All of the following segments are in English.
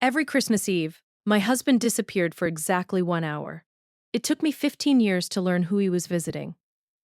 Every Christmas Eve, my husband disappeared for exactly 1 hour. It took me 15 years to learn who he was visiting.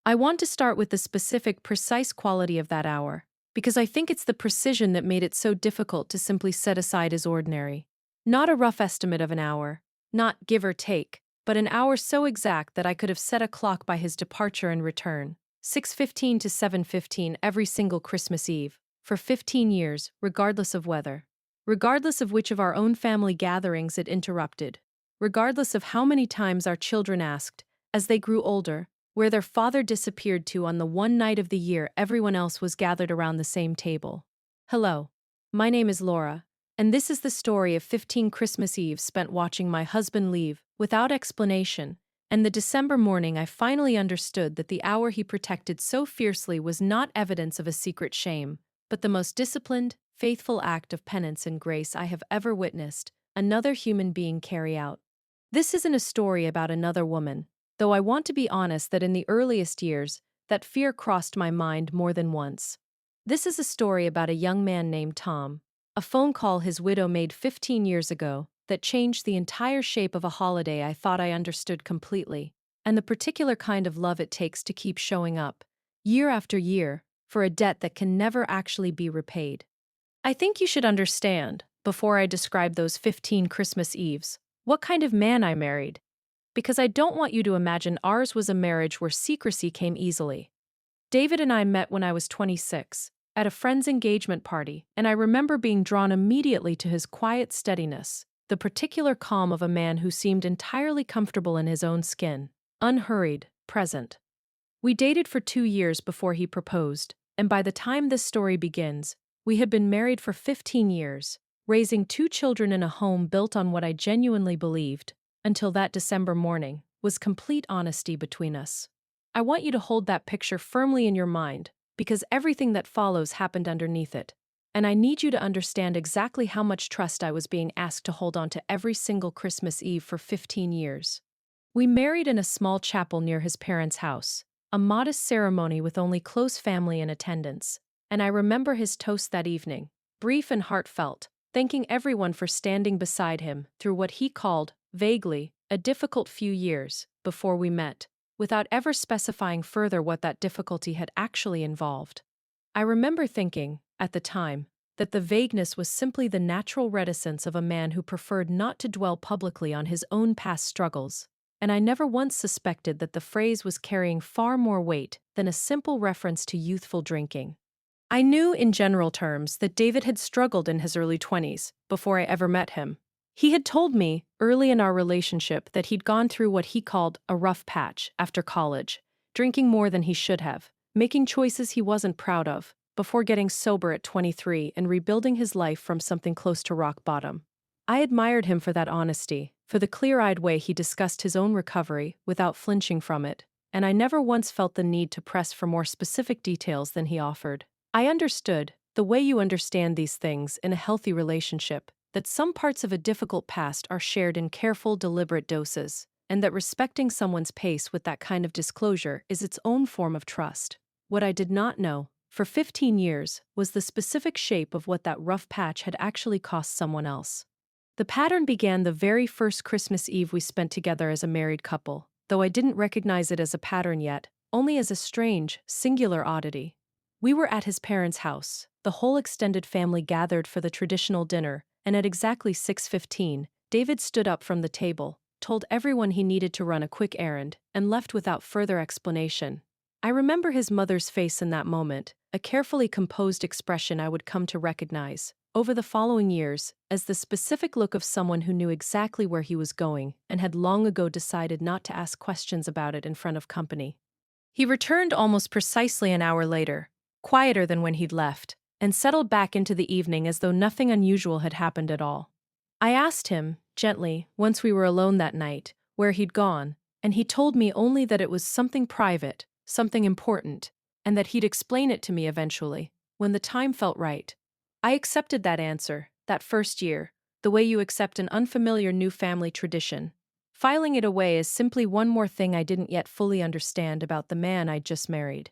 I want to start with the specific, precise quality of that hour, because I think it's the precision that made it so difficult to simply set aside as ordinary. Not a rough estimate of an hour, not give or take, but an hour so exact that I could have set a clock by his departure and return, 6:15 to 7:15 every single Christmas Eve, for 15 years, regardless of weather. Regardless of which of our own family gatherings it interrupted. Regardless of how many times our children asked, as they grew older, where their father disappeared to on the one night of the year everyone else was gathered around the same table. Hello. My name is Laura, and this is the story of 15 Christmas Eves spent watching my husband leave, without explanation, and the December morning I finally understood that the hour he protected so fiercely was not evidence of a secret shame, but the most disciplined, faithful act of penance and grace I have ever witnessed another human being carry out. This isn't a story about another woman, though I want to be honest that in the earliest years, that fear crossed my mind more than once. This is a story about a young man named Tom, a phone call his widow made 15 years ago that changed the entire shape of a holiday I thought I understood completely, and the particular kind of love it takes to keep showing up, year after year, for a debt that can never actually be repaid. I think you should understand, before I describe those 15 Christmas Eves, what kind of man I married. Because I don't want you to imagine ours was a marriage where secrecy came easily. David and I met when I was 26, at a friend's engagement party, and I remember being drawn immediately to his quiet steadiness, the particular calm of a man who seemed entirely comfortable in his own skin, unhurried, present. We dated for 2 years before he proposed, and by the time this story begins, we had been married for 15 years, raising 2 children in a home built on what I genuinely believed, until that December morning, was complete honesty between us. I want you to hold that picture firmly in your mind, because everything that follows happened underneath it, and I need you to understand exactly how much trust I was being asked to hold on to every single Christmas Eve for 15 years. We married in a small chapel near his parents' house, a modest ceremony with only close family in attendance, and I remember his toast that evening, brief and heartfelt, thanking everyone for standing beside him through what he called, vaguely, a difficult few years before we met, without ever specifying further what that difficulty had actually involved. I remember thinking, at the time, that the vagueness was simply the natural reticence of a man who preferred not to dwell publicly on his own past struggles, and I never once suspected that the phrase was carrying far more weight than a simple reference to youthful drinking. I knew, in general terms, that David had struggled in his early 20s, before I ever met him. He had told me, early in our relationship, that he'd gone through what he called a rough patch after college, drinking more than he should have, making choices he wasn't proud of, before getting sober at 23 and rebuilding his life from something close to rock bottom. I admired him for that honesty, for the clear-eyed way he discussed his own recovery without flinching from it, and I never once felt the need to press for more specific details than he offered. I understood, the way you understand these things in a healthy relationship, that some parts of a difficult past are shared in careful, deliberate doses, and that respecting someone's pace with that kind of disclosure is its own form of trust. What I did not know, for 15 years, was the specific shape of what that rough patch had actually cost someone else. The pattern began the very first Christmas Eve we spent together as a married couple, though I didn't recognize it as a pattern yet, only as a strange, singular oddity. We were at his parents' house, the whole extended family gathered for the traditional dinner, and at exactly 6:15, David stood up from the table, told everyone he needed to run a quick errand, and left without further explanation. I remember his mother's face in that moment, a carefully composed expression I would come to recognize, over the following years, as the specific look of someone who knew exactly where he was going and had long ago decided not to ask questions about it in front of company. He returned almost precisely an hour later, quieter than when he'd left, and settled back into the evening as though nothing unusual had happened at all. I asked him, gently, once we were alone that night, where he'd gone, and he told me only that it was something private, something important, and that he'd explain it to me eventually, when the time felt right. I accepted that answer, that first year, the way you accept an unfamiliar new family tradition, filing it away as simply one more thing I didn't yet fully understand about the man I'd just married.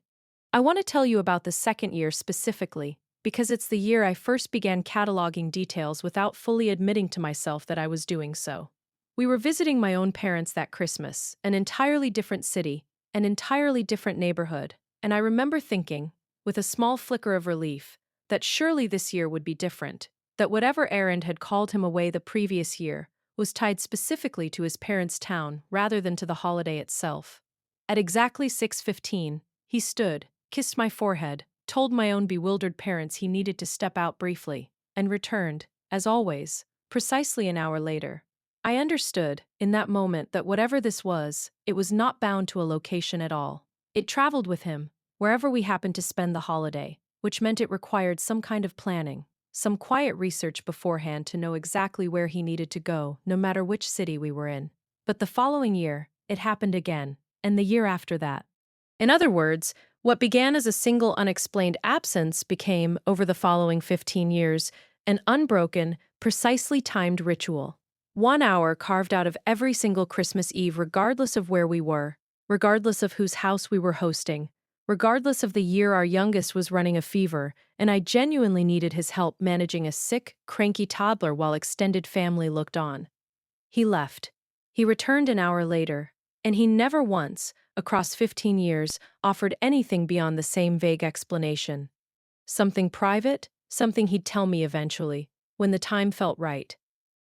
I want to tell you about the second year specifically, because it's the year I first began cataloging details without fully admitting to myself that I was doing so. We were visiting my own parents that Christmas, an entirely different city, an entirely different neighborhood, and I remember thinking, with a small flicker of relief, that surely this year would be different, that whatever errand had called him away the previous year was tied specifically to his parents' town rather than to the holiday itself. At exactly 6:15, he stood, kissed my forehead, told my own bewildered parents he needed to step out briefly, and returned, as always, precisely an hour later. I understood, in that moment, that whatever this was, it was not bound to a location at all. It traveled with him, wherever we happened to spend the holiday, which meant it required some kind of planning, some quiet research beforehand to know exactly where he needed to go, no matter which city we were in. But the following year, it happened again, and the year after that. In other words, what began as a single unexplained absence became, over the following 15 years, an unbroken, precisely timed ritual. 1 hour carved out of every single Christmas Eve, regardless of where we were, regardless of whose house we were hosting, regardless of the year our youngest was running a fever, and I genuinely needed his help managing a sick, cranky toddler while extended family looked on. He left. He returned an hour later, and he never once, across 15 years, offered anything beyond the same vague explanation. Something private, something he'd tell me eventually, when the time felt right.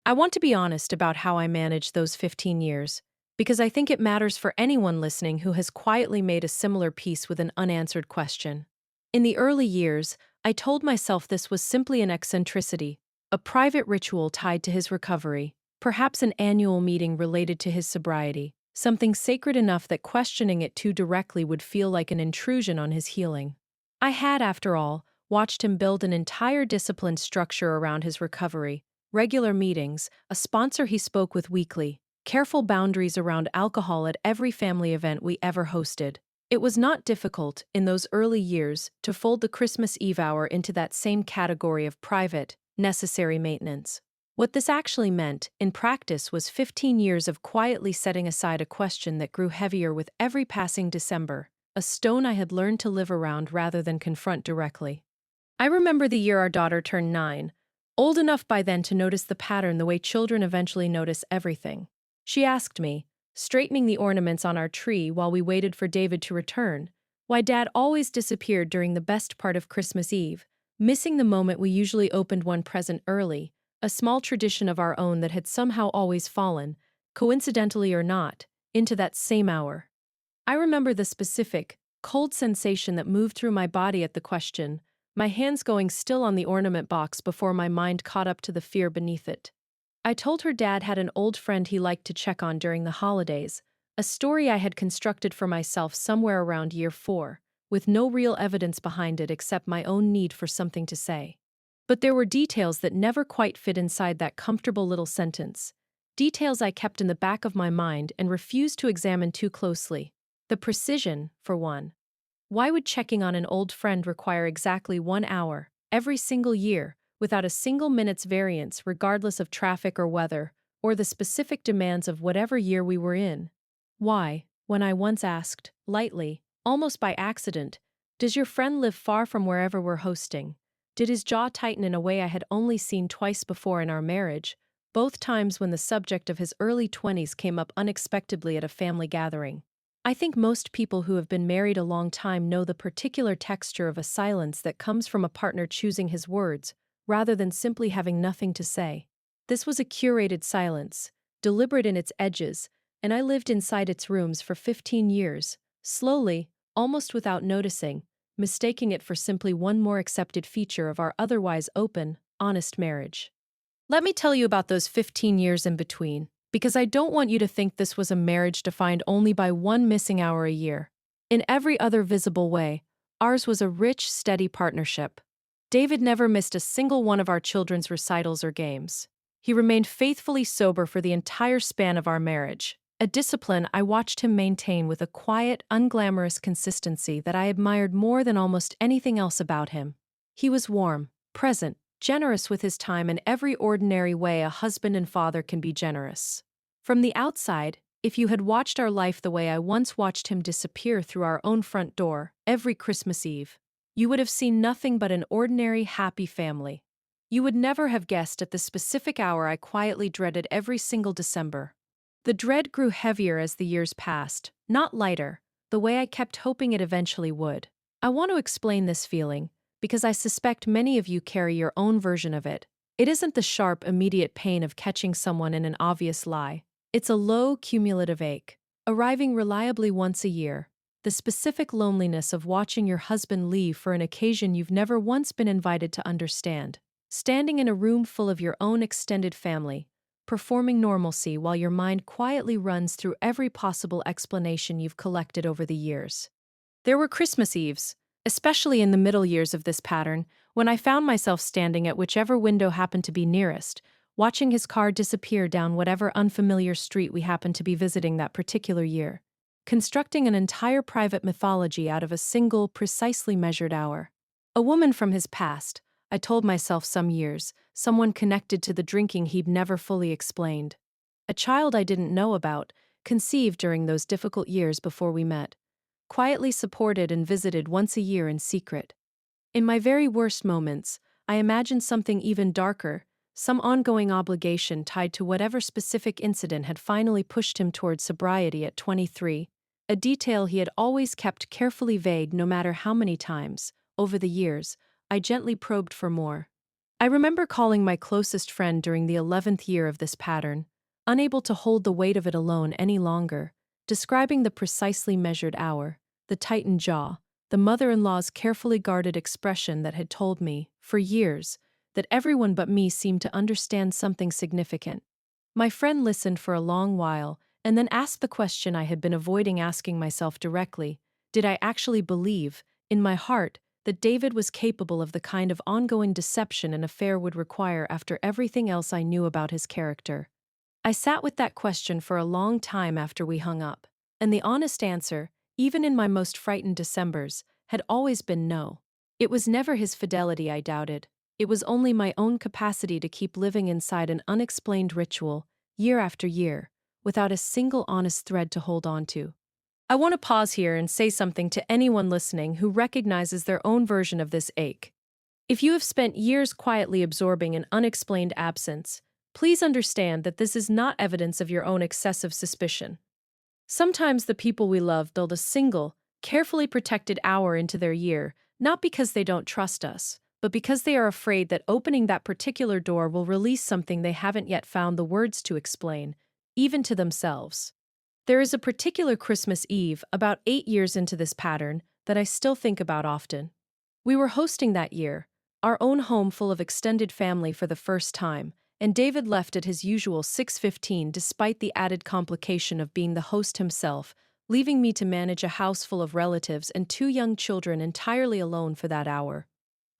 I want to be honest about how I managed those 15 years, because I think it matters for anyone listening who has quietly made a similar peace with an unanswered question. In the early years, I told myself this was simply an eccentricity, a private ritual tied to his recovery, perhaps an annual meeting related to his sobriety, something sacred enough that questioning it too directly would feel like an intrusion on his healing. I had, after all, watched him build an entire disciplined structure around his recovery, regular meetings, a sponsor he spoke with weekly, careful boundaries around alcohol at every family event we ever hosted. It was not difficult, in those early years, to fold the Christmas Eve hour into that same category of private, necessary maintenance. What this actually meant, in practice, was 15 years of quietly setting aside a question that grew heavier with every passing December, a stone I had learned to live around rather than confront directly. I remember the year our daughter turned 9, old enough by then to notice the pattern the way children eventually notice everything. She asked me, straightening the ornaments on our tree while we waited for David to return, why Dad always disappeared during the best part of Christmas Eve, missing the moment we usually opened one present early, a small tradition of our own that had somehow always fallen, coincidentally or not, into that same hour. I remember the specific, cold sensation that moved through my body at the question, my hands going still on the ornament box before my mind caught up to the fear beneath it. I told her Dad had an old friend he liked to check on during the holidays, a story I had constructed for myself somewhere around year 4, with no real evidence behind it except my own need for something to say. But there were details that never quite fit inside that comfortable little sentence, details I kept in the back of my mind and refused to examine too closely. The precision, for one. Why would checking on an old friend require exactly 1 hour, every single year, without a single minute's variance regardless of traffic or weather, or the specific demands of whatever year we were in? Why, when I once asked, lightly, almost by accident, "Does your friend live far from wherever we're hosting?" did his jaw tighten in a way I had only seen twice before in our marriage, both times when the subject of his early 20s came up unexpectedly at a family gathering. I think most people who have been married a long time know the particular texture of a silence that comes from a partner choosing his words, rather than simply having nothing to say. This was a curated silence, deliberate in its edges, and I lived inside its rooms for 15 years, slowly, almost without noticing, mistaking it for simply one more accepted feature of our otherwise open, honest marriage. Let me tell you about those 15 years in between, because I don't want you to think this was a marriage defined only by one missing hour a year. In every other visible way, ours was a rich, steady partnership. David never missed a single one of our children's recitals or games. He remained faithfully sober for the entire span of our marriage, a discipline I watched him maintain with a quiet, unglamorous consistency that I admired more than almost anything else about him. He was warm, present, generous with his time in every ordinary way a husband and father can be generous. From the outside, if you had watched our life the way I once watched him disappear through our own front door, every Christmas Eve, you would have seen nothing but an ordinary, happy family. You would never have guessed at the specific hour I quietly dreaded every single December. The dread grew heavier as the years passed, not lighter, the way I kept hoping it eventually would. I want to explain this feeling, because I suspect many of you carry your own version of it. It isn't the sharp, immediate pain of catching someone in an obvious lie. It's a low, cumulative ache, arriving reliably once a year. The specific loneliness of watching your husband leave for an occasion you've never once been invited to understand. Standing in a room full of your own extended family, performing normalcy while your mind quietly runs through every possible explanation you've collected over the years. There were Christmas Eves, especially in the middle years of this pattern, when I found myself standing at whichever window happened to be nearest, watching his car disappear down whatever unfamiliar street we happened to be visiting that particular year, constructing an entire private mythology out of a single, precisely measured hour. A woman from his past, I told myself some years, someone connected to the drinking he'd never fully explained. A child I didn't know about, conceived during those difficult years before we met, quietly supported and visited once a year in secret. In my very worst moments, I imagined something even darker, some ongoing obligation tied to whatever specific incident had finally pushed him toward sobriety at 23, a detail he had always kept carefully vague no matter how many times, over the years, I gently probed for more. I remember calling my closest friend during the 11th year of this pattern, unable to hold the weight of it alone any longer, describing the precisely measured hour, the tightened jaw, the mother-in-law's carefully guarded expression that had told me, for years, that everyone but me seemed to understand something significant. My friend listened for a long while and then asked the question I had been avoiding asking myself directly: did I actually believe, in my heart, that David was capable of the kind of ongoing deception an affair would require after everything else I knew about his character? I sat with that question for a long time after we hung up, and the honest answer, even in my most frightened Decembers, had always been no. It was never his fidelity I doubted. It was only my own capacity to keep living inside an unexplained ritual, year after year, without a single honest thread to hold on to. I want to pause here and say something to anyone listening who recognizes their own version of this ache. If you have spent years quietly absorbing an unexplained absence, please understand that this is not evidence of your own excessive suspicion. Sometimes the people we love build a single, carefully protected hour into their year, not because they don't trust us, but because they are afraid that opening that particular door will release something they haven't yet found the words to explain, even to themselves. There is a particular Christmas Eve, about 8 years into this pattern, that I still think about often. We were hosting that year, our own home full of extended family for the first time, and David left at his usual 6:15 despite the added complication of being the host himself, leaving me to manage a house full of relatives and 2 young children entirely alone for that hour.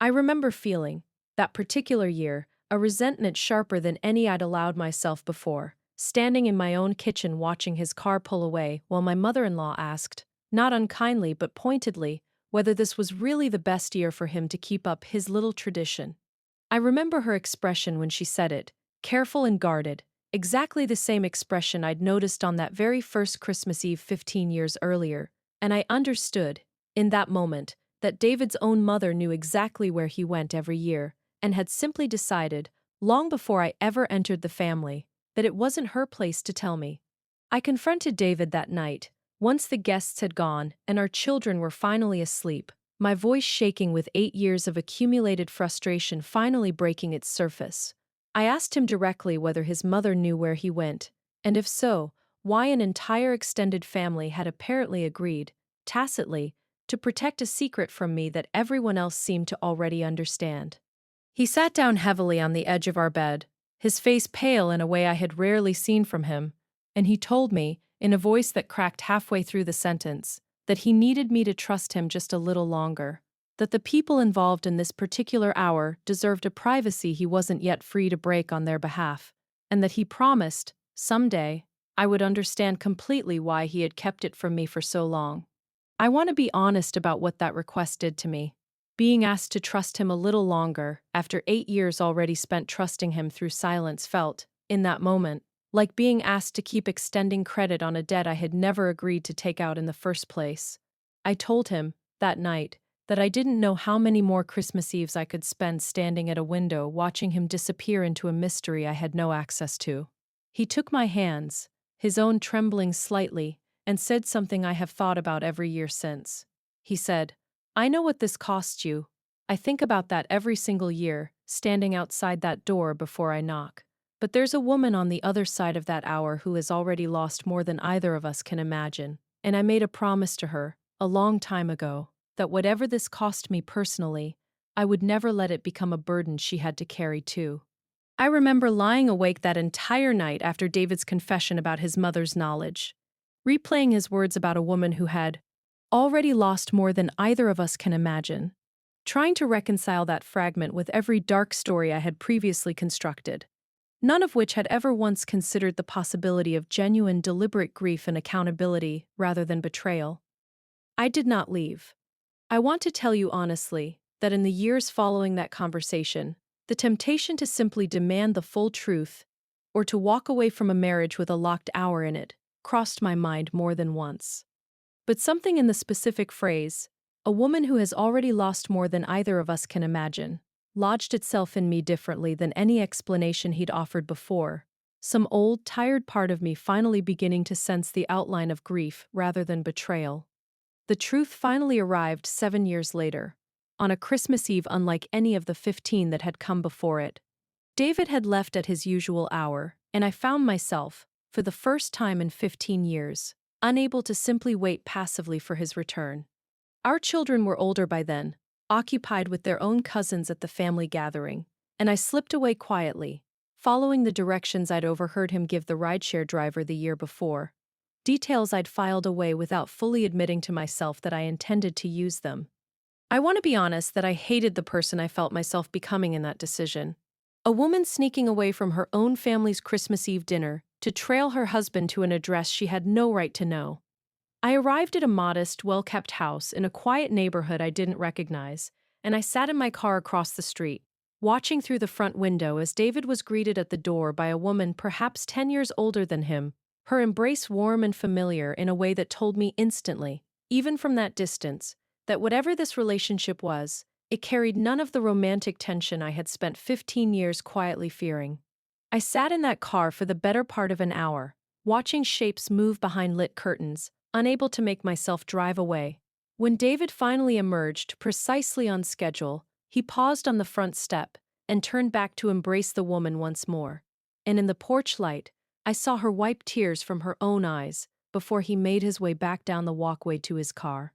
I remember feeling, that particular year, a resentment sharper than any I'd allowed myself before, standing in my own kitchen watching his car pull away while my mother-in-law asked, not unkindly but pointedly, whether this was really the best year for him to keep up his little tradition. I remember her expression when she said it, careful and guarded, exactly the same expression I'd noticed on that very first Christmas Eve 15 years earlier, and I understood, in that moment, that David's own mother knew exactly where he went every year, and had simply decided, long before I ever entered the family, that it wasn't her place to tell me. I confronted David that night, once the guests had gone and our children were finally asleep, my voice shaking with 8 years of accumulated frustration finally breaking its surface. I asked him directly whether his mother knew where he went, and if so, why an entire extended family had apparently agreed, tacitly, to protect a secret from me that everyone else seemed to already understand. He sat down heavily on the edge of our bed, his face pale in a way I had rarely seen from him, and he told me, in a voice that cracked halfway through the sentence, that he needed me to trust him just a little longer, that the people involved in this particular hour deserved a privacy he wasn't yet free to break on their behalf, and that he promised, someday, I would understand completely why he had kept it from me for so long. I want to be honest about what that request did to me. Being asked to trust him a little longer, after 8 years already spent trusting him through silence, felt, in that moment, like being asked to keep extending credit on a debt I had never agreed to take out in the first place. I told him, that night, that I didn't know how many more Christmas Eves I could spend standing at a window watching him disappear into a mystery I had no access to. He took my hands, his own trembling slightly, and said something I have thought about every year since. He said, "I know what this cost you. I think about that every single year, standing outside that door before I knock. But there's a woman on the other side of that hour who has already lost more than either of us can imagine, and I made a promise to her, a long time ago, that whatever this cost me personally, I would never let it become a burden she had to carry too." I remember lying awake that entire night after David's confession about his mother's knowledge, replaying his words about a woman who had already lost more than either of us can imagine, trying to reconcile that fragment with every dark story I had previously constructed, none of which had ever once considered the possibility of genuine, deliberate grief and accountability rather than betrayal. I did not leave. I want to tell you honestly that in the years following that conversation, the temptation to simply demand the full truth, or to walk away from a marriage with a locked hour in it, crossed my mind more than once. But something in the specific phrase, "a woman who has already lost more than either of us can imagine," lodged itself in me differently than any explanation he'd offered before, some old, tired part of me finally beginning to sense the outline of grief rather than betrayal. The truth finally arrived 7 years later, on a Christmas Eve unlike any of the 15 that had come before it. David had left at his usual hour, and I found myself, for the first time in 15 years, unable to simply wait passively for his return. Our children were older by then, occupied with their own cousins at the family gathering, and I slipped away quietly, following the directions I'd overheard him give the rideshare driver the year before. Details I'd filed away without fully admitting to myself that I intended to use them. I want to be honest that I hated the person I felt myself becoming in that decision. A woman sneaking away from her own family's Christmas Eve dinner to trail her husband to an address she had no right to know. I arrived at a modest, well-kept house in a quiet neighborhood I didn't recognize, and I sat in my car across the street, watching through the front window as David was greeted at the door by a woman perhaps 10 years older than him, her embrace warm and familiar in a way that told me instantly, even from that distance, that whatever this relationship was, it carried none of the romantic tension I had spent 15 years quietly fearing. I sat in that car for the better part of an hour, watching shapes move behind lit curtains, unable to make myself drive away. When David finally emerged, precisely on schedule, he paused on the front step and turned back to embrace the woman once more. And in the porch light, I saw her wipe tears from her own eyes before he made his way back down the walkway to his car.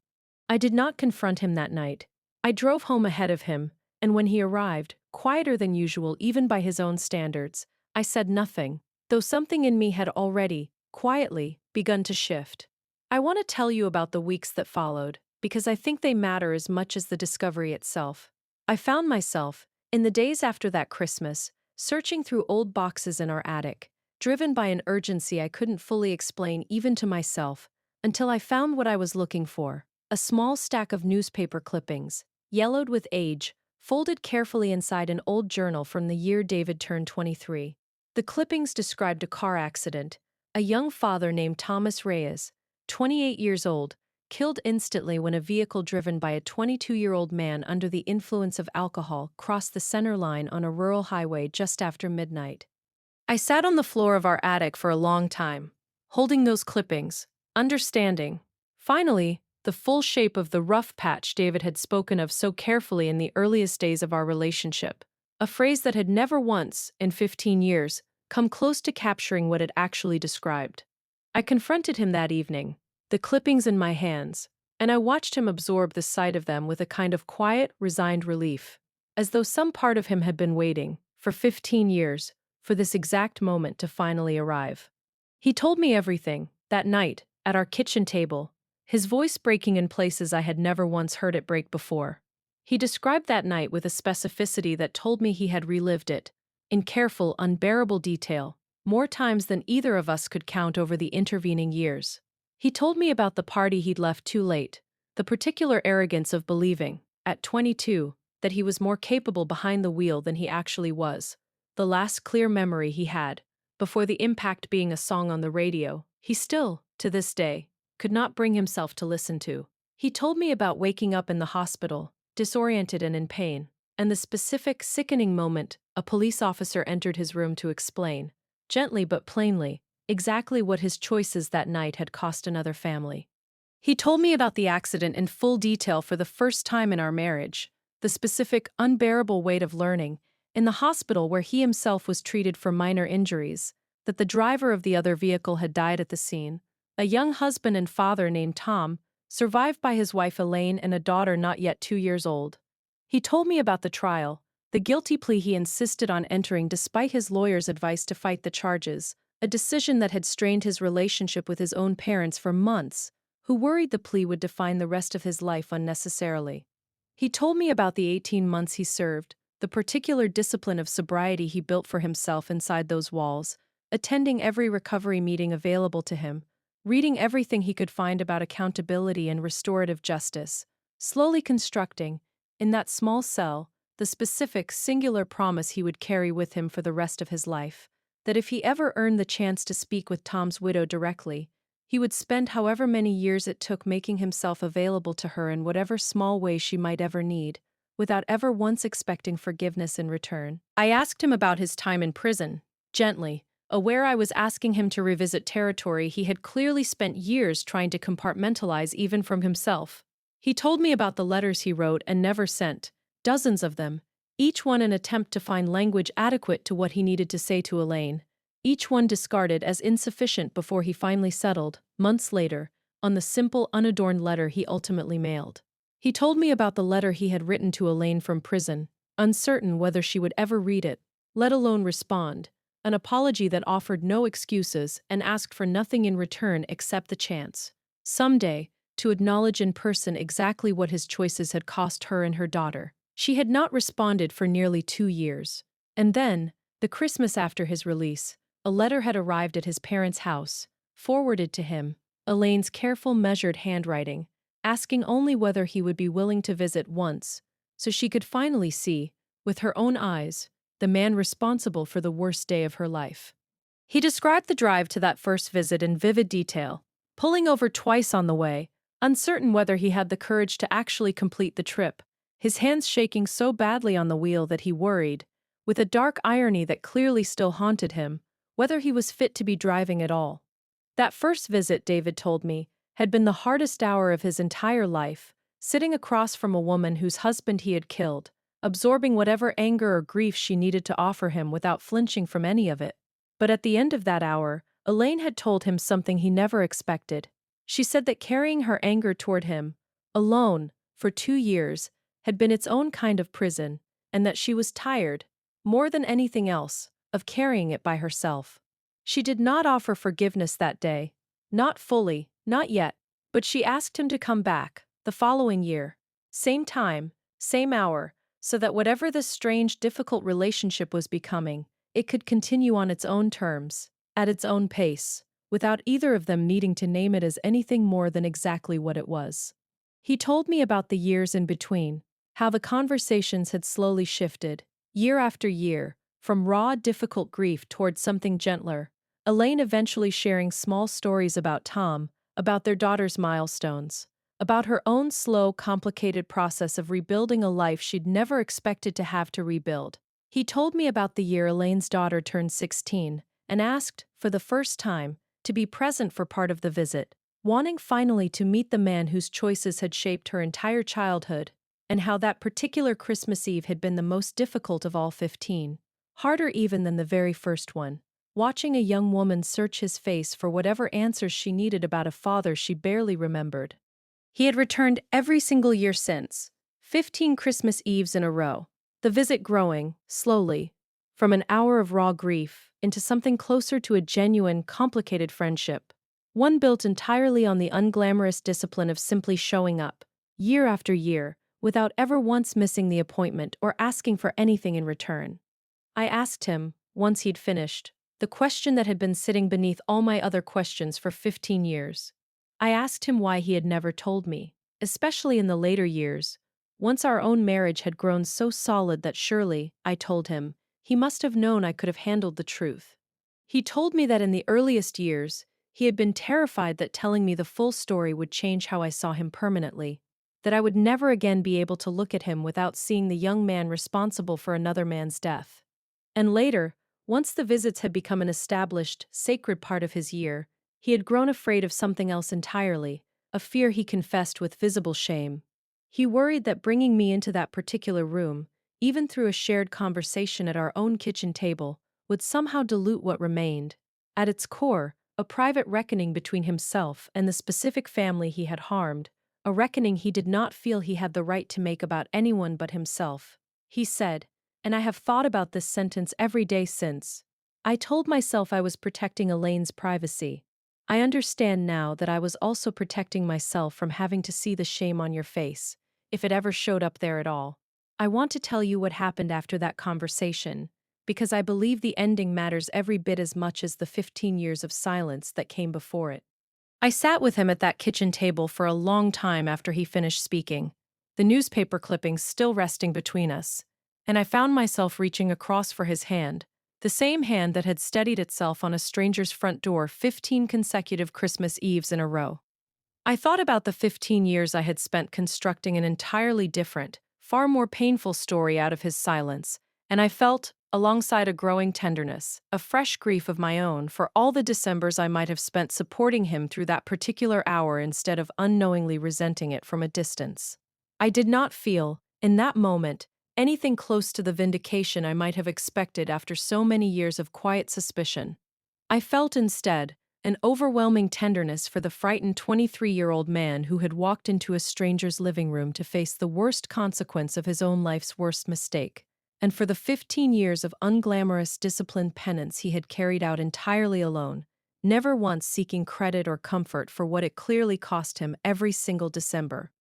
I did not confront him that night. I drove home ahead of him, and when he arrived, quieter than usual even by his own standards, I said nothing, though something in me had already, quietly, begun to shift. I want to tell you about the weeks that followed, because I think they matter as much as the discovery itself. I found myself, in the days after that Christmas, searching through old boxes in our attic, driven by an urgency I couldn't fully explain even to myself, until I found what I was looking for. A small stack of newspaper clippings, yellowed with age, folded carefully inside an old journal from the year David turned 23. The clippings described a car accident. A young father named Thomas Reyes, 28 years old, killed instantly when a vehicle driven by a 22-year-old man under the influence of alcohol crossed the center line on a rural highway just after midnight. I sat on the floor of our attic for a long time, holding those clippings, understanding, finally, the full shape of the rough patch David had spoken of so carefully in the earliest days of our relationship, a phrase that had never once, in 15 years, come close to capturing what it actually described. I confronted him that evening, the clippings in my hands, and I watched him absorb the sight of them with a kind of quiet, resigned relief, as though some part of him had been waiting, for 15 years, for this exact moment to finally arrive. He told me everything, that night, at our kitchen table, his voice breaking in places I had never once heard it break before. He described that night with a specificity that told me he had relived it, in careful, unbearable detail, more times than either of us could count over the intervening years. He told me about the party he'd left too late, the particular arrogance of believing, at 22, that he was more capable behind the wheel than he actually was, the last clear memory he had, before the impact being a song on the radio, he still, to this day, could not bring himself to listen to. He told me about waking up in the hospital, disoriented and in pain, and the specific, sickening moment a police officer entered his room to explain, gently but plainly, exactly what his choices that night had cost another family. He told me about the accident in full detail for the first time in our marriage, the specific, unbearable weight of learning, in the hospital where he himself was treated for minor injuries, that the driver of the other vehicle had died at the scene, a young husband and father named Tom, survived by his wife Elaine and a daughter not yet 2 years old. He told me about the trial, the guilty plea he insisted on entering despite his lawyer's advice to fight the charges, a decision that had strained his relationship with his own parents for months, who worried the plea would define the rest of his life unnecessarily. He told me about the 18 months he served, the particular discipline of sobriety he built for himself inside those walls, attending every recovery meeting available to him, reading everything he could find about accountability and restorative justice, slowly constructing, in that small cell, the specific, singular promise he would carry with him for the rest of his life, that if he ever earned the chance to speak with Tom's widow directly, he would spend however many years it took making himself available to her in whatever small way she might ever need, without ever once expecting forgiveness in return. I asked him about his time in prison, gently, aware I was asking him to revisit territory he had clearly spent years trying to compartmentalize even from himself. He told me about the letters he wrote and never sent, dozens of them, each one an attempt to find language adequate to what he needed to say to Elaine, each one discarded as insufficient before he finally settled, months later, on the simple, unadorned letter he ultimately mailed. He told me about the letter he had written to Elaine from prison, uncertain whether she would ever read it, let alone respond, an apology that offered no excuses and asked for nothing in return except the chance, someday, to acknowledge in person exactly what his choices had cost her and her daughter. She had not responded for nearly 2 years. And then, the Christmas after his release, a letter had arrived at his parents' house, forwarded to him, Elaine's careful, measured handwriting, asking only whether he would be willing to visit once, so she could finally see, with her own eyes, the man responsible for the worst day of her life. He described the drive to that first visit in vivid detail, pulling over twice on the way, uncertain whether he had the courage to actually complete the trip, his hands shaking so badly on the wheel that he worried, with a dark irony that clearly still haunted him, whether he was fit to be driving at all. That first visit, David told me, had been the hardest hour of his entire life, sitting across from a woman whose husband he had killed, absorbing whatever anger or grief she needed to offer him without flinching from any of it. But at the end of that hour, Elaine had told him something he never expected. She said that carrying her anger toward him, alone, for 2 years, had been its own kind of prison, and that she was tired, more than anything else, of carrying it by herself. She did not offer forgiveness that day, not fully, not yet, but she asked him to come back, the following year, same time, same hour, so that whatever this strange, difficult relationship was becoming, it could continue on its own terms, at its own pace, without either of them needing to name it as anything more than exactly what it was. He told me about the years in between, how the conversations had slowly shifted, year after year, from raw, difficult grief towards something gentler, Elaine eventually sharing small stories about Tom, about their daughter's milestones, about her own slow, complicated process of rebuilding a life she'd never expected to have to rebuild. He told me about the year Elaine's daughter turned 16, and asked, for the first time, to be present for part of the visit, wanting finally to meet the man whose choices had shaped her entire childhood, and how that particular Christmas Eve had been the most difficult of all 15, harder even than the very first one, watching a young woman search his face for whatever answers she needed about a father she barely remembered. He had returned every single year since, 15 Christmas Eves in a row, the visit growing, slowly, from an hour of raw grief into something closer to a genuine, complicated friendship, one built entirely on the unglamorous discipline of simply showing up, year after year, without ever once missing the appointment or asking for anything in return. I asked him, once he'd finished, the question that had been sitting beneath all my other questions for 15 years. I asked him why he had never told me, especially in the later years, once our own marriage had grown so solid that surely, I told him, he must have known I could have handled the truth. He told me that in the earliest years, He had been terrified that telling me the full story would change how I saw him permanently, that I would never again be able to look at him without seeing the young man responsible for another man's death. And later, once the visits had become an established, sacred part of his year, he had grown afraid of something else entirely, a fear he confessed with visible shame. He worried that bringing me into that particular room, even through a shared conversation at our own kitchen table, would somehow dilute what remained. At its core, a private reckoning between himself and the specific family he had harmed, a reckoning he did not feel he had the right to make about anyone but himself. He said, and I have thought about this sentence every day since. I told myself I was protecting Elaine's privacy. I understand now that I was also protecting myself from having to see the shame on your face, if it ever showed up there at all. I want to tell you what happened after that conversation, because I believe the ending matters every bit as much as the 15 years of silence that came before it. I sat with him at that kitchen table for a long time after he finished speaking, the newspaper clippings still resting between us, and I found myself reaching across for his hand, the same hand that had steadied itself on a stranger's front door 15 consecutive Christmas Eves in a row. I thought about the 15 years I had spent constructing an entirely different, far more painful story out of his silence, and I felt, alongside a growing tenderness, a fresh grief of my own for all the Decembers I might have spent supporting him through that particular hour instead of unknowingly resenting it from a distance. I did not feel, in that moment, anything close to the vindication I might have expected after so many years of quiet suspicion. I felt instead an overwhelming tenderness for the frightened 23-year-old man who had walked into a stranger's living room to face the worst consequence of his own life's worst mistake, and for the 15 years of unglamorous disciplined penance he had carried out entirely alone, never once seeking credit or comfort for what it clearly cost him every single December.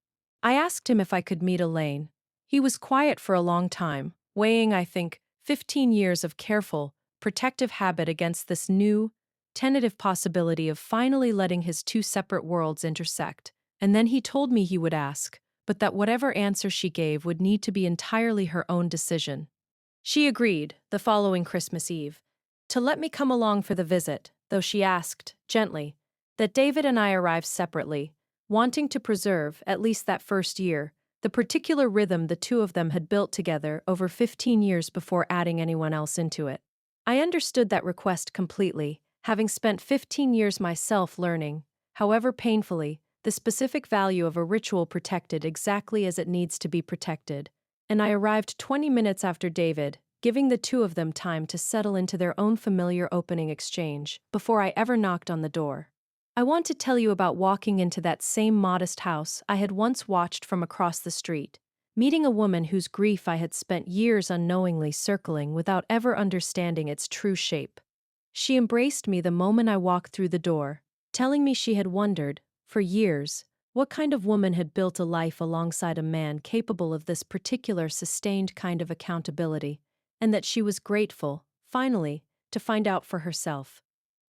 I asked him if I could meet Elaine. He was quiet for a long time, weighing, I think, 15 years of careful, protective habit against this new, tentative possibility of finally letting his two separate worlds intersect, and then he told me he would ask, but that whatever answer she gave would need to be entirely her own decision. She agreed, the following Christmas Eve, to let me come along for the visit, though she asked, gently, that David and I arrive separately, wanting to preserve, at least that first year, the particular rhythm the two of them had built together over 15 years before adding anyone else into it. I understood that request completely, having spent 15 years myself learning, however painfully, the specific value of a ritual protected exactly as it needs to be protected, and I arrived 20 minutes after David, giving the two of them time to settle into their own familiar opening exchange before I ever knocked on the door. I want to tell you about walking into that same modest house I had once watched from across the street, meeting a woman whose grief I had spent years unknowingly circling without ever understanding its true shape. She embraced me the moment I walked through the door, telling me she had wondered, for years, what kind of woman had built a life alongside a man capable of this particular sustained kind of accountability, and that she was grateful, finally, to find out for herself.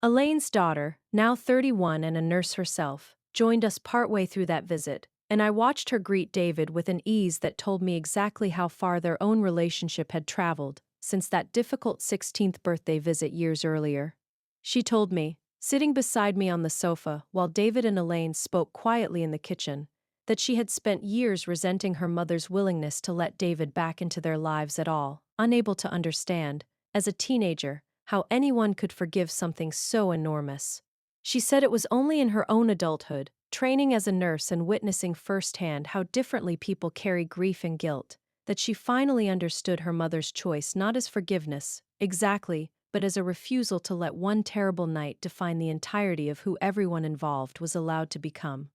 Elaine's daughter, now 31 and a nurse herself, joined us partway through that visit, and I watched her greet David with an ease that told me exactly how far their own relationship had traveled since that difficult 16th birthday visit years earlier. She told me, sitting beside me on the sofa while David and Elaine spoke quietly in the kitchen, that she had spent years resenting her mother's willingness to let David back into their lives at all, unable to understand, as a teenager, how anyone could forgive something so enormous. She said it was only in her own adulthood, training as a nurse and witnessing firsthand how differently people carry grief and guilt, that she finally understood her mother's choice not as forgiveness, exactly, but as a refusal to let one terrible night define the entirety of who everyone involved was allowed to become.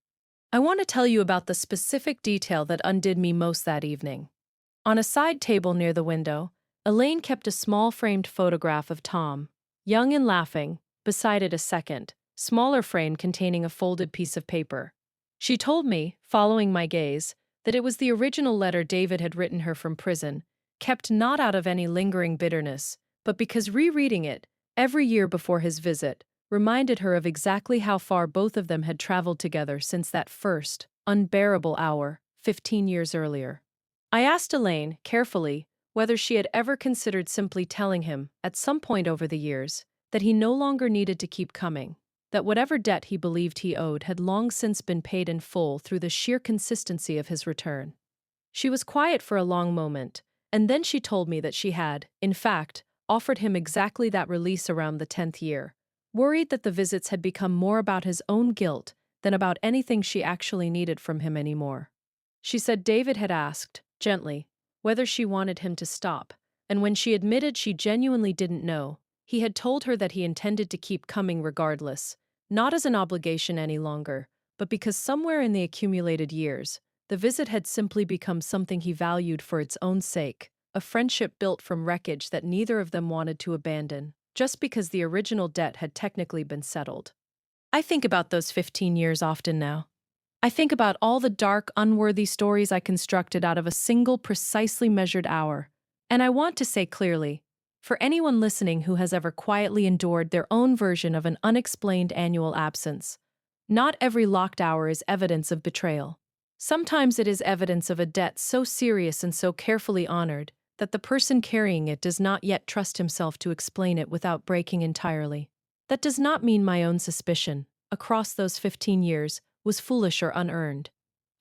I want to tell you about the specific detail that undid me most that evening. On a side table near the window, Elaine kept a small framed photograph of Tom, young and laughing, beside it a second, smaller frame containing a folded piece of paper. She told me, following my gaze, that it was the original letter David had written her from prison, kept not out of any lingering bitterness, but because rereading it, every year before his visit, reminded her of exactly how far both of them had traveled together since that first, unbearable hour, 15 years earlier. I asked Elaine, carefully, whether she had ever considered simply telling him, at some point over the years, that he no longer needed to keep coming, that whatever debt he believed he owed had long since been paid in full through the sheer consistency of his return. She was quiet for a long moment, and then she told me that she had, in fact, offered him exactly that release around the 10th year, worried that the visits had become more about his own guilt than about anything she actually needed from him anymore. She said David had asked, gently, whether she wanted him to stop, and when she admitted she genuinely didn't know, he had told her that he intended to keep coming regardless, not as an obligation any longer, but because somewhere in the accumulated years, the visit had simply become something he valued for its own sake, a friendship built from wreckage that neither of them wanted to abandon, just because the original debt had technically been settled. I think about those 15 years often now. I think about all the dark, unworthy stories I constructed out of a single, precisely measured hour. And I want to say clearly, for anyone listening who has ever quietly endured their own version of an unexplained annual absence, not every locked hour is evidence of betrayal. Sometimes it is evidence of a debt so serious and so carefully honored that the person carrying it does not yet trust himself to explain it without breaking entirely. That does not mean my own suspicion, across those 15 years, was foolish or unearned.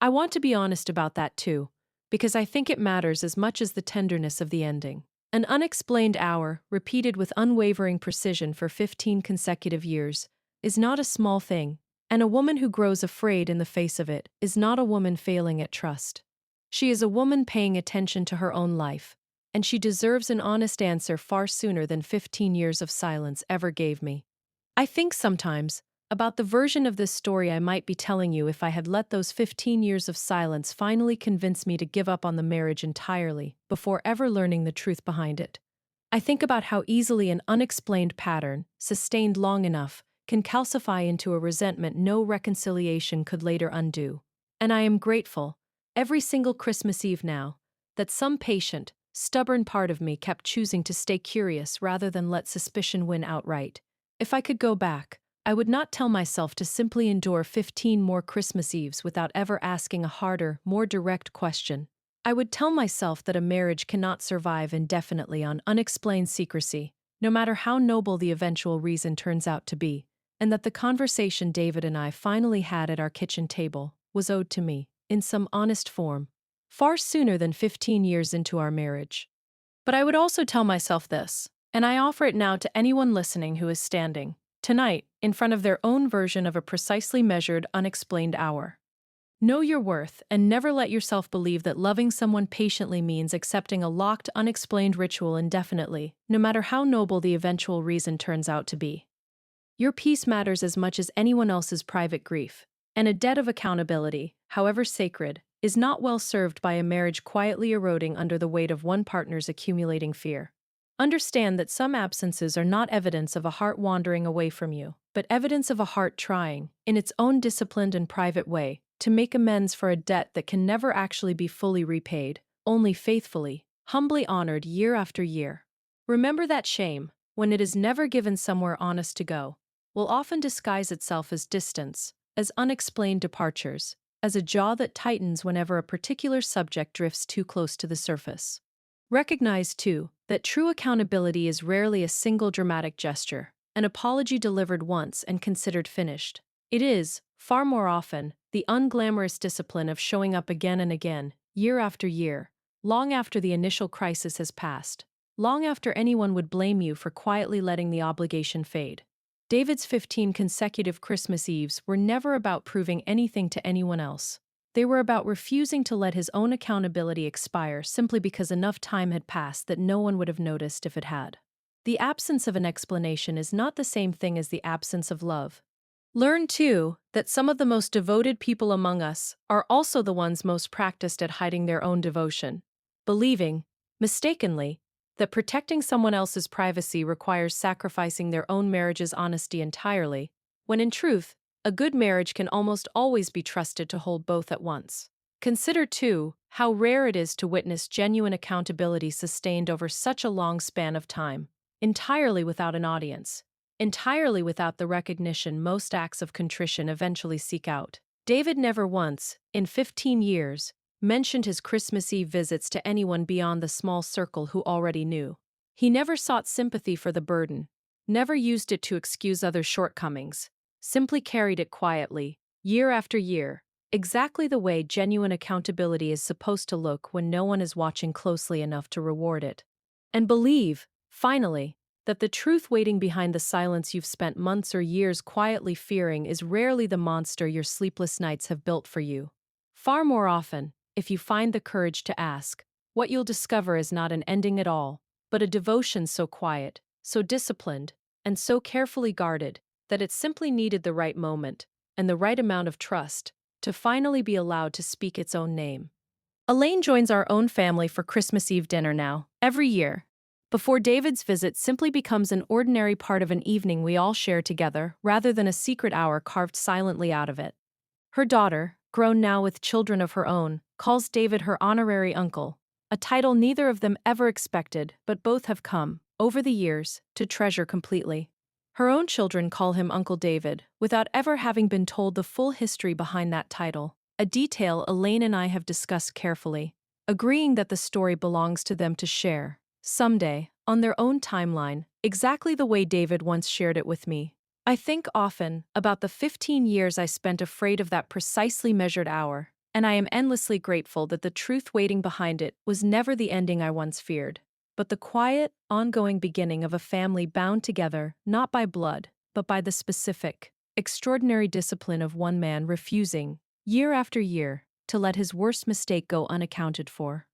I want to be honest about that too, because I think it matters as much as the tenderness of the ending. An unexplained hour, repeated with unwavering precision for 15 consecutive years, is not a small thing, and a woman who grows afraid in the face of it is not a woman failing at trust. She is a woman paying attention to her own life, and she deserves an honest answer far sooner than 15 years of silence ever gave me. I think sometimes about the version of this story I might be telling you if I had let those 15 years of silence finally convince me to give up on the marriage entirely before ever learning the truth behind it. I think about how easily an unexplained pattern, sustained long enough, can calcify into a resentment no reconciliation could later undo. And I am grateful, every single Christmas Eve now, that some patient, stubborn part of me kept choosing to stay curious rather than let suspicion win outright. If I could go back, I would not tell myself to simply endure 15 more Christmas Eves without ever asking a harder, more direct question. I would tell myself that a marriage cannot survive indefinitely on unexplained secrecy, no matter how noble the eventual reason turns out to be, and that the conversation David and I finally had at our kitchen table was owed to me, in some honest form, far sooner than 15 years into our marriage. But I would also tell myself this, and I offer it now to anyone listening who is standing, tonight, in front of their own version of a precisely measured, unexplained hour. Know your worth and never let yourself believe that loving someone patiently means accepting a locked, unexplained ritual indefinitely, no matter how noble the eventual reason turns out to be. Your peace matters as much as anyone else's private grief, and a debt of accountability, however sacred, is not well served by a marriage quietly eroding under the weight of one partner's accumulating fear. Understand that some absences are not evidence of a heart wandering away from you, but evidence of a heart trying, in its own disciplined and private way, to make amends for a debt that can never actually be fully repaid, only faithfully, humbly honored year after year. Remember that shame, when it is never given somewhere honest to go, will often disguise itself as distance, as unexplained departures, as a jaw that tightens whenever a particular subject drifts too close to the surface. Recognize, too, that true accountability is rarely a single dramatic gesture, an apology delivered once and considered finished. It is, far more often, the unglamorous discipline of showing up again and again, year after year, long after the initial crisis has passed, long after anyone would blame you for quietly letting the obligation fade. David's 15 consecutive Christmas Eves were never about proving anything to anyone else. They were about refusing to let his own accountability expire simply because enough time had passed that no one would have noticed if it had. The absence of an explanation is not the same thing as the absence of love. Learn, too, that some of the most devoted people among us are also the ones most practiced at hiding their own devotion, believing, mistakenly, that protecting someone else's privacy requires sacrificing their own marriage's honesty entirely, when in truth, a good marriage can almost always be trusted to hold both at once. Consider, too, how rare it is to witness genuine accountability sustained over such a long span of time, entirely without an audience, entirely without the recognition most acts of contrition eventually seek out. David never once, in 15 years, mentioned his Christmas Eve visits to anyone beyond the small circle who already knew. He never sought sympathy for the burden, never used it to excuse other shortcomings, simply carried it quietly, year after year, exactly the way genuine accountability is supposed to look when no one is watching closely enough to reward it. And believe, finally, that the truth waiting behind the silence you've spent months or years quietly fearing is rarely the monster your sleepless nights have built for you. Far more often, if you find the courage to ask, what you'll discover is not an ending at all, but a devotion so quiet, so disciplined, and so carefully guarded that it simply needed the right moment and the right amount of trust to finally be allowed to speak its own name. Elaine joins our own family for Christmas Eve dinner now, every year. Before David's visit simply becomes an ordinary part of an evening we all share together rather than a secret hour carved silently out of it. Her daughter, grown now with children of her own, calls David her honorary uncle, a title neither of them ever expected but both have come, over the years, to treasure completely. Her own children call him Uncle David, without ever having been told the full history behind that title, a detail Elaine and I have discussed carefully, agreeing that the story belongs to them to share, someday, on their own timeline, exactly the way David once shared it with me. I think often about the 15 years I spent afraid of that precisely measured hour, and I am endlessly grateful that the truth waiting behind it was never the ending I once feared, but the quiet, ongoing beginning of a family bound together not by blood, but by the specific, extraordinary discipline of one man refusing, year after year, to let his worst mistake go unaccounted for.